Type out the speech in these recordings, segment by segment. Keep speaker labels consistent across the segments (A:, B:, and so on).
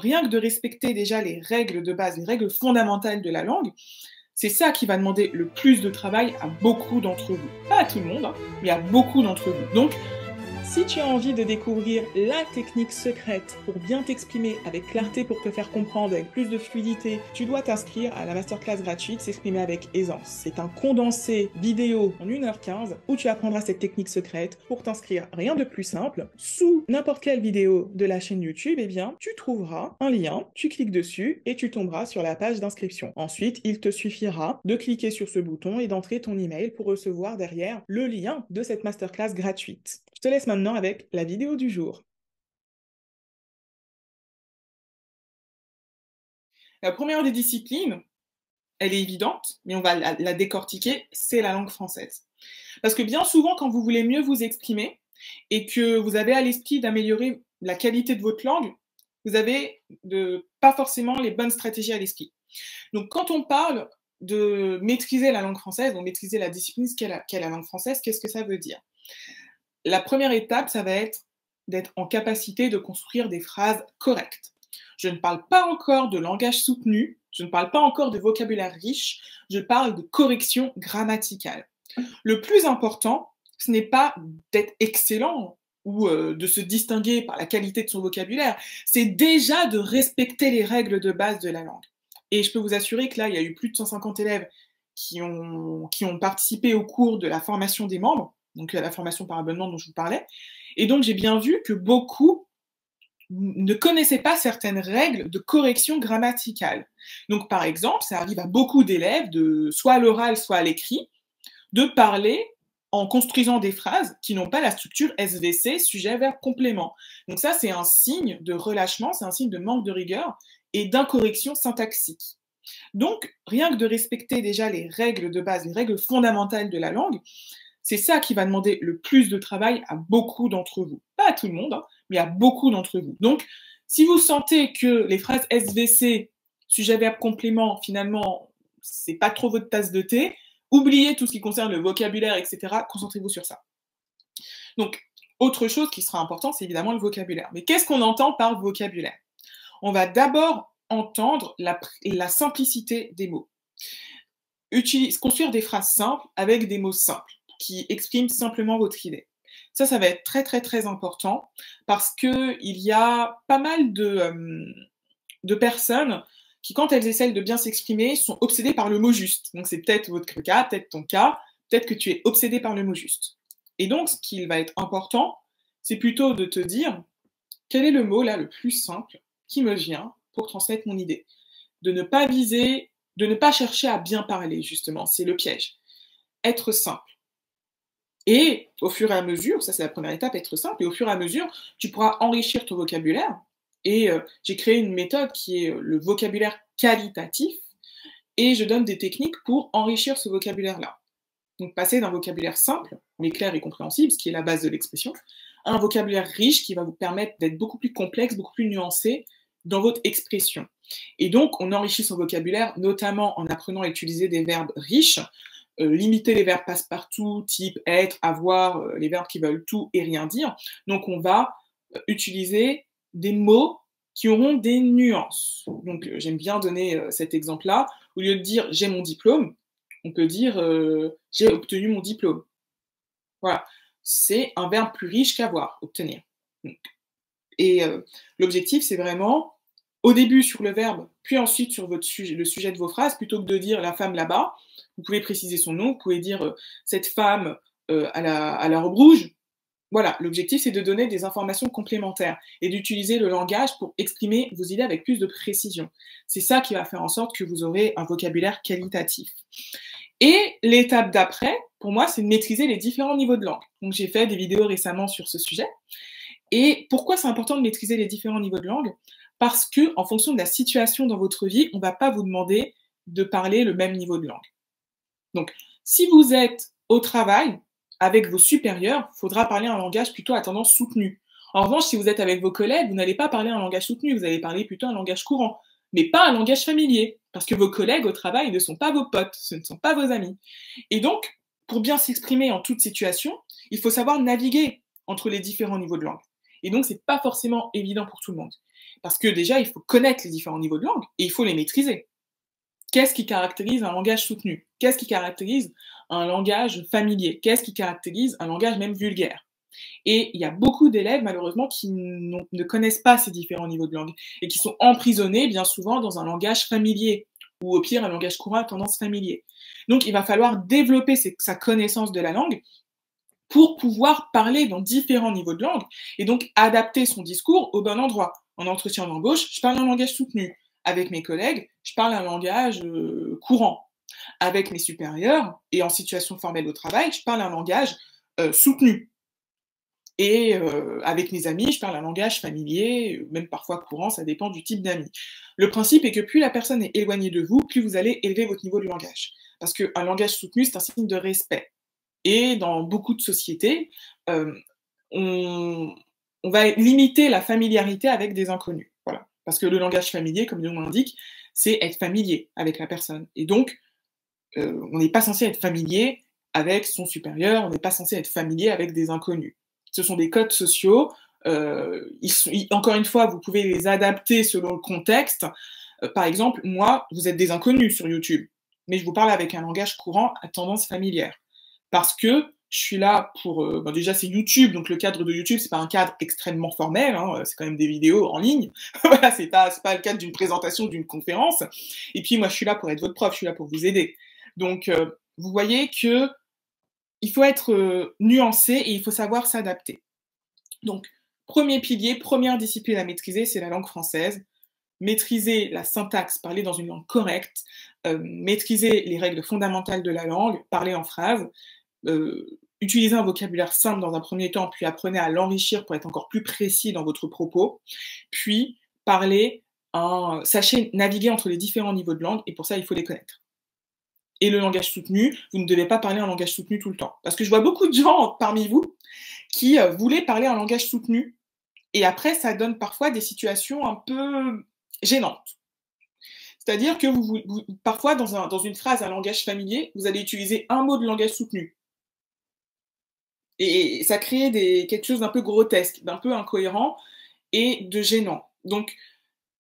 A: rien que de respecter déjà les règles de base, les règles fondamentales de la langue, c'est ça qui va demander le plus de travail à beaucoup d'entre vous. Pas à tout le monde, hein, mais à beaucoup d'entre vous. Donc, si tu as envie de découvrir la technique secrète pour bien t'exprimer avec clarté, pour te faire comprendre avec plus de fluidité, tu dois t'inscrire à la masterclass gratuite S'exprimer avec aisance. C'est un condensé vidéo en 1h15 où tu apprendras cette technique secrète. Pour t'inscrire, rien de plus simple. Sous n'importe quelle vidéo de la chaîne YouTube, eh bien, tu trouveras un lien, tu cliques dessus et tu tomberas sur la page d'inscription. Ensuite, il te suffira de cliquer sur ce bouton et d'entrer ton email pour recevoir derrière le lien de cette masterclass gratuite. Je te laisse maintenant avec la vidéo du jour. La première des disciplines, elle est évidente, mais on va la décortiquer, c'est la langue française. Parce que bien souvent, quand vous voulez mieux vous exprimer et que vous avez à l'esprit d'améliorer la qualité de votre langue, vous avez pas forcément les bonnes stratégies à l'esprit. Donc quand on parle de maîtriser la langue française, donc maîtriser la discipline qu'est la langue française, qu'est-ce que ça veut dire? La première étape, ça va être d'être en capacité de construire des phrases correctes. Je ne parle pas encore de langage soutenu, je ne parle pas encore de vocabulaire riche, je parle de correction grammaticale. Le plus important, ce n'est pas d'être excellent ou de se distinguer par la qualité de son vocabulaire, c'est déjà de respecter les règles de base de la langue. Et je peux vous assurer que là, il y a eu plus de 150 élèves qui ont participé au cours de la formation des membres, donc la formation par abonnement dont je vous parlais. Et donc, j'ai bien vu que beaucoup ne connaissaient pas certaines règles de correction grammaticale. Donc, par exemple, ça arrive à beaucoup d'élèves, soit à l'oral, soit à l'écrit, de parler en construisant des phrases qui n'ont pas la structure SVC, sujet, verbe, complément. Donc ça, c'est un signe de relâchement, c'est un signe de manque de rigueur et d'incorrection syntaxique. Donc, rien que de respecter déjà les règles de base, les règles fondamentales de la langue, c'est ça qui va demander le plus de travail à beaucoup d'entre vous. Pas à tout le monde, hein, mais à beaucoup d'entre vous. Donc, si vous sentez que les phrases SVC, sujet, verbe, complément, finalement, c'est pas trop votre tasse de thé, oubliez tout ce qui concerne le vocabulaire, etc. Concentrez-vous sur ça. Donc, autre chose qui sera important, c'est évidemment le vocabulaire. Mais qu'est-ce qu'on entend par vocabulaire? On va d'abord entendre la simplicité des mots. Construire des phrases simples avec des mots simples qui expriment simplement votre idée. Ça va être très, très, très important parce qu'il y a pas mal de personnes qui, quand elles essaient de bien s'exprimer, sont obsédées par le mot juste. Donc c'est peut-être votre cas, peut-être ton cas, peut-être que tu es obsédé par le mot juste. Et donc, ce qui va être important, c'est plutôt de te dire quel est le mot là le plus simple qui me vient pour transmettre mon idée. De ne pas viser, de ne pas chercher à bien parler, justement, c'est le piège. Être simple. Et au fur et à mesure, ça c'est la première étape, être simple, et au fur et à mesure, tu pourras enrichir ton vocabulaire. Et j'ai créé une méthode qui est le vocabulaire qualitatif, et je donne des techniques pour enrichir ce vocabulaire-là. Donc passer d'un vocabulaire simple, mais clair et compréhensible, ce qui est la base de l'expression, à un vocabulaire riche qui va vous permettre d'être beaucoup plus complexe, beaucoup plus nuancé dans votre expression. Et donc, on enrichit son vocabulaire, notamment en apprenant à utiliser des verbes riches, limiter les verbes passe-partout, type être, avoir, les verbes qui veulent tout et rien dire. Donc, on va utiliser des mots qui auront des nuances. Donc, j'aime bien donner cet exemple-là. Au lieu de dire j'ai mon diplôme, on peut dire j'ai obtenu mon diplôme. Voilà. C'est un verbe plus riche qu'avoir, obtenir. Et l'objectif, c'est vraiment, au début sur le verbe, puis ensuite sur le sujet de vos phrases, plutôt que de dire la femme là-bas, vous pouvez préciser son nom, vous pouvez dire cette femme à la robe rouge. Voilà, l'objectif, c'est de donner des informations complémentaires et d'utiliser le langage pour exprimer vos idées avec plus de précision. C'est ça qui va faire en sorte que vous aurez un vocabulaire qualitatif. Et l'étape d'après, pour moi, c'est de maîtriser les différents niveaux de langue. Donc, j'ai fait des vidéos récemment sur ce sujet. Et pourquoi c'est important de maîtriser les différents niveaux de langue? Parce que, en fonction de la situation dans votre vie, on ne va pas vous demander de parler le même niveau de langue. Donc, si vous êtes au travail avec vos supérieurs, il faudra parler un langage plutôt à tendance soutenue. En revanche, si vous êtes avec vos collègues, vous n'allez pas parler un langage soutenu, vous allez parler plutôt un langage courant, mais pas un langage familier, parce que vos collègues au travail ne sont pas vos potes, ce ne sont pas vos amis. Et donc, pour bien s'exprimer en toute situation, il faut savoir naviguer entre les différents niveaux de langue. Et donc, c'est pas forcément évident pour tout le monde. Parce que déjà, il faut connaître les différents niveaux de langue et il faut les maîtriser. Qu'est-ce qui caractérise un langage soutenu? Qu'est-ce qui caractérise un langage familier? Qu'est-ce qui caractérise un langage même vulgaire? Et il y a beaucoup d'élèves, malheureusement, qui ne connaissent pas ces différents niveaux de langue et qui sont emprisonnés, bien souvent, dans un langage familier ou au pire, un langage courant à tendance familier. Donc, il va falloir développer sa connaissance de la langue pour pouvoir parler dans différents niveaux de langue et donc adapter son discours au bon endroit. En entretien d'embauche, je parle un langage soutenu. Avec mes collègues, je parle un langage courant. Avec mes supérieurs et en situation formelle au travail, je parle un langage soutenu. Et avec mes amis, je parle un langage familier, même parfois courant, ça dépend du type d'amis. Le principe est que plus la personne est éloignée de vous, plus vous allez élever votre niveau de langage. Parce qu'un langage soutenu, c'est un signe de respect. Et dans beaucoup de sociétés, on va limiter la familiarité avec des inconnus. Voilà. Parce que le langage familier, comme le nom l'indique, c'est être familier avec la personne. Et donc, on n'est pas censé être familier avec son supérieur, on n'est pas censé être familier avec des inconnus. Ce sont des codes sociaux. Encore une fois, vous pouvez les adapter selon le contexte. Par exemple, moi, vous êtes des inconnus sur YouTube, mais je vous parle avec un langage courant à tendance familière. Parce que je suis là pour... déjà, c'est YouTube, donc le cadre de YouTube, c'est pas un cadre extrêmement formel, hein, c'est quand même des vidéos en ligne. Voilà, c'est pas le cadre d'une présentation, d'une conférence. Et puis, moi, je suis là pour être votre prof, je suis là pour vous aider. Donc, vous voyez que il faut être nuancé et il faut savoir s'adapter. Donc, premier pilier, première discipline à maîtriser, c'est la langue française. Maîtriser la syntaxe, parler dans une langue correcte, maîtriser les règles fondamentales de la langue, parler en phrase, utilisez un vocabulaire simple dans un premier temps, puis apprenez à l'enrichir pour être encore plus précis dans votre propos, puis sachez naviguer entre les différents niveaux de langue, et pour ça, il faut les connaître. Et le langage soutenu, vous ne devez pas parler un langage soutenu tout le temps. Parce que je vois beaucoup de gens parmi vous qui voulaient parler un langage soutenu, et après, ça donne parfois des situations un peu gênantes. C'est-à-dire que parfois, dans une phrase, un langage familier, vous allez utiliser un mot de langage soutenu. Et ça crée quelque chose d'un peu grotesque, d'un peu incohérent et de gênant. Donc,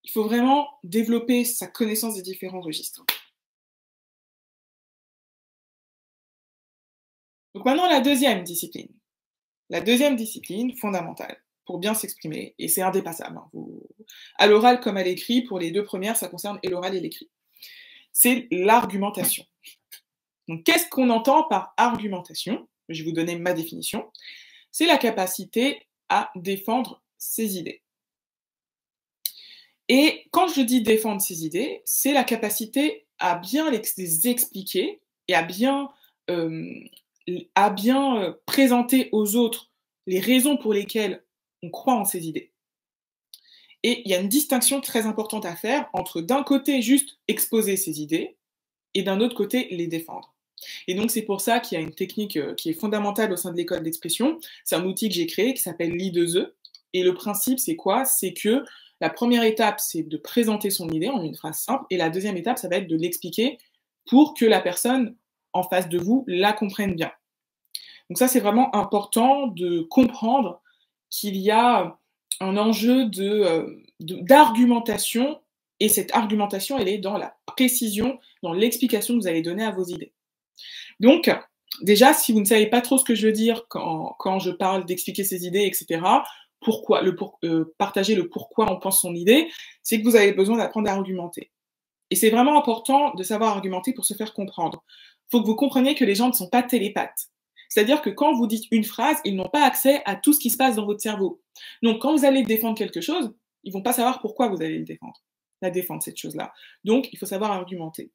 A: il faut vraiment développer sa connaissance des différents registres. Donc maintenant, la deuxième discipline. La deuxième discipline fondamentale pour bien s'exprimer, et c'est indépassable. Hein, à l'oral comme à l'écrit, pour les deux premières, ça concerne et l'oral et l'écrit. C'est l'argumentation. Donc, qu'est-ce qu'on entend par argumentation? Je vais vous donner ma définition. C'est la capacité à défendre ses idées. Et quand je dis défendre ses idées, c'est la capacité à bien les expliquer et à bien présenter aux autres les raisons pour lesquelles on croit en ces idées. Et il y a une distinction très importante à faire entre d'un côté juste exposer ses idées et d'un autre côté les défendre. Et donc c'est pour ça qu'il y a une technique qui est fondamentale au sein de l'école d'expression. C'est un outil que j'ai créé qui s'appelle l'I2E. Et le principe c'est quoi? C'est que la première étape c'est de présenter son idée en une phrase simple et la deuxième étape ça va être de l'expliquer pour que la personne en face de vous la comprenne bien. Donc ça c'est vraiment important de comprendre qu'il y a un enjeu d'argumentation et cette argumentation elle est dans la précision, dans l'explication que vous allez donner à vos idées. Donc, déjà, si vous ne savez pas trop ce que je veux dire quand je parle d'expliquer ses idées, etc., partager le pourquoi on pense son idée, c'est que vous avez besoin d'apprendre à argumenter. Et c'est vraiment important de savoir argumenter pour se faire comprendre. Il faut que vous compreniez que les gens ne sont pas télépathes. C'est-à-dire que quand vous dites une phrase, ils n'ont pas accès à tout ce qui se passe dans votre cerveau. Donc, quand vous allez défendre quelque chose, ils ne vont pas savoir pourquoi vous allez la défendre, cette chose-là. Donc, il faut savoir argumenter.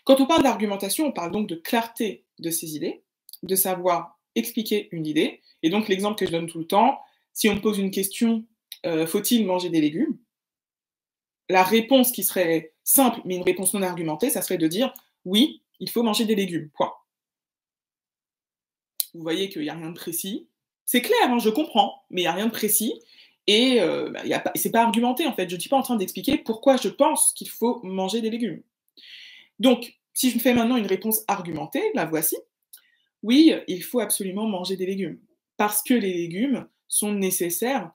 A: Quand on parle d'argumentation, on parle donc de clarté de ses idées, de savoir expliquer une idée. Et donc l'exemple que je donne tout le temps, si on me pose une question, faut-il manger des légumes? La réponse qui serait simple, mais une réponse non argumentée, ça serait de dire oui, il faut manger des légumes, point. Vous voyez qu'il n'y a rien de précis. C'est clair, hein, je comprends, mais il n'y a rien de précis. Et c'est pas argumenté en fait. Je ne suis pas en train d'expliquer pourquoi je pense qu'il faut manger des légumes. Donc, si je fais maintenant une réponse argumentée, la voici. Oui, il faut absolument manger des légumes. Parce que les légumes sont nécessaires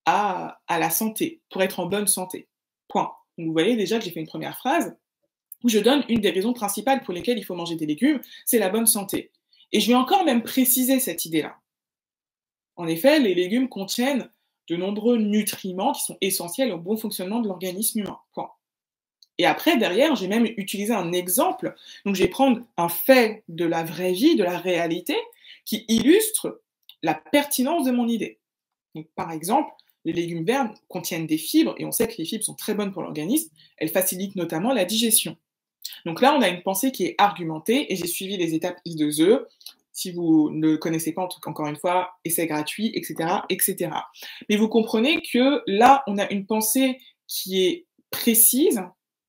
A: à la santé, pour être en bonne santé. Point. Donc vous voyez déjà que j'ai fait une première phrase où je donne une des raisons principales pour lesquelles il faut manger des légumes, c'est la bonne santé. Et je vais encore même préciser cette idée-là. En effet, les légumes contiennent de nombreux nutriments qui sont essentiels au bon fonctionnement de l'organisme humain. Point. Et après, derrière, j'ai même utilisé un exemple. Donc, je vais prendre un fait de la vraie vie, de la réalité, qui illustre la pertinence de mon idée. Donc, par exemple, les légumes verts contiennent des fibres, et on sait que les fibres sont très bonnes pour l'organisme. Elles facilitent notamment la digestion. Donc là, on a une pensée qui est argumentée, et j'ai suivi les étapes I2E. Si vous ne le connaissez pas, en tout cas, encore une fois, essai gratuit, etc., etc. Mais vous comprenez que là, on a une pensée qui est précise,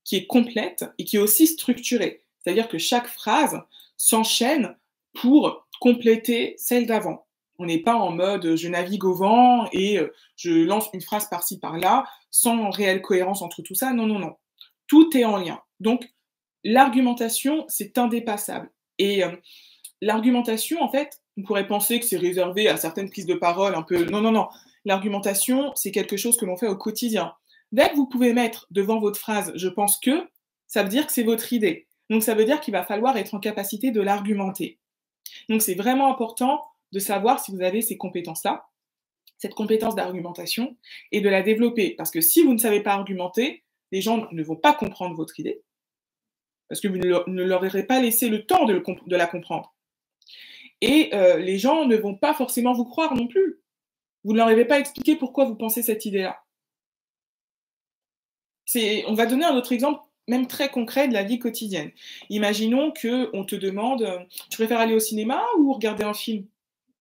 A: qui est complète et qui est aussi structurée. C'est-à-dire que chaque phrase s'enchaîne pour compléter celle d'avant. On n'est pas en mode je navigue au vent et je lance une phrase par-ci par-là sans réelle cohérence entre tout ça. Non, non, non. Tout est en lien. Donc, l'argumentation, c'est indépassable. Et l'argumentation, en fait, on pourrait penser que c'est réservé à certaines prises de parole un peu. Non, non, non. L'argumentation, c'est quelque chose que l'on fait au quotidien. Dès que vous pouvez mettre devant votre phrase je pense que, ça veut dire que c'est votre idée. Donc ça veut dire qu'il va falloir être en capacité de l'argumenter. Donc c'est vraiment important de savoir si vous avez ces compétences-là, cette compétence d'argumentation, et de la développer. Parce que si vous ne savez pas argumenter, les gens ne vont pas comprendre votre idée, parce que vous ne leur aurez pas laissé le temps de la comprendre. Et les gens ne vont pas forcément vous croire non plus. Vous ne leur avez pas expliqué pourquoi vous pensez cette idée-là. On va donner un autre exemple, même très concret, de la vie quotidienne. Imaginons qu'on te demande tu préfères aller au cinéma ou regarder un film?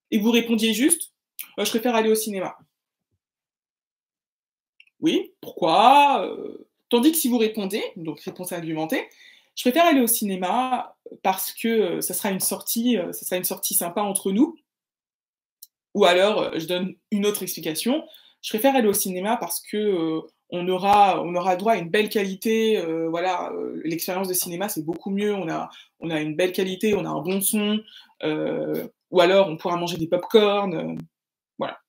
A: Et vous répondiez juste je préfère aller au cinéma. Oui, pourquoi Tandis que si vous répondez, donc réponse argumentée, je préfère aller au cinéma parce que ça sera une sortie sympa entre nous. Ou alors, je donne une autre explication. Je préfère aller au cinéma parce que on aura droit à une belle qualité. Voilà, l'expérience de cinéma, c'est beaucoup mieux. On a une belle qualité, on a un bon son. Ou alors, on pourra manger des pop-corn. Voilà.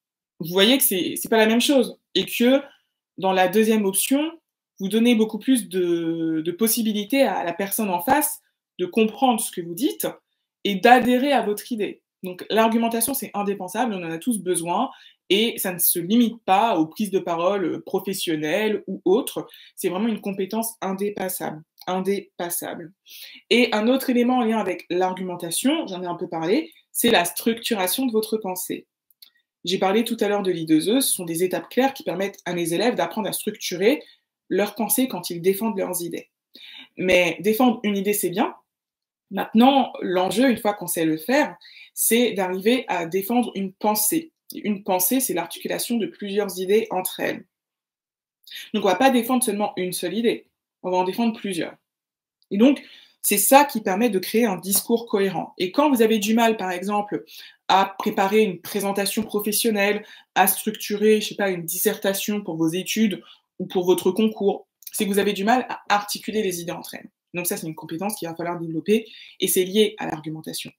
A: Vous voyez que c'est pas la même chose. Et que dans la deuxième option, vous donnez beaucoup plus de possibilités à la personne en face de comprendre ce que vous dites et d'adhérer à votre idée. Donc l'argumentation, c'est indispensable, on en a tous besoin, et ça ne se limite pas aux prises de parole professionnelles ou autres, c'est vraiment une compétence indépassable. Indépassable. Et un autre élément en lien avec l'argumentation, j'en ai un peu parlé, c'est la structuration de votre pensée. J'ai parlé tout à l'heure de l'I2E, ce sont des étapes claires qui permettent à mes élèves d'apprendre à structurer leur pensée quand ils défendent leurs idées. Mais défendre une idée, c'est bien. Maintenant, l'enjeu, une fois qu'on sait le faire, c'est d'arriver à défendre une pensée. Une pensée, c'est l'articulation de plusieurs idées entre elles. Donc, on ne va pas défendre seulement une seule idée, on va en défendre plusieurs. Et donc, c'est ça qui permet de créer un discours cohérent. Et quand vous avez du mal, par exemple, à préparer une présentation professionnelle, à structurer, je sais pas, une dissertation pour vos études ou pour votre concours, c'est que vous avez du mal à articuler les idées entre elles. Donc ça, c'est une compétence qu'il va falloir développer et c'est lié à l'argumentation.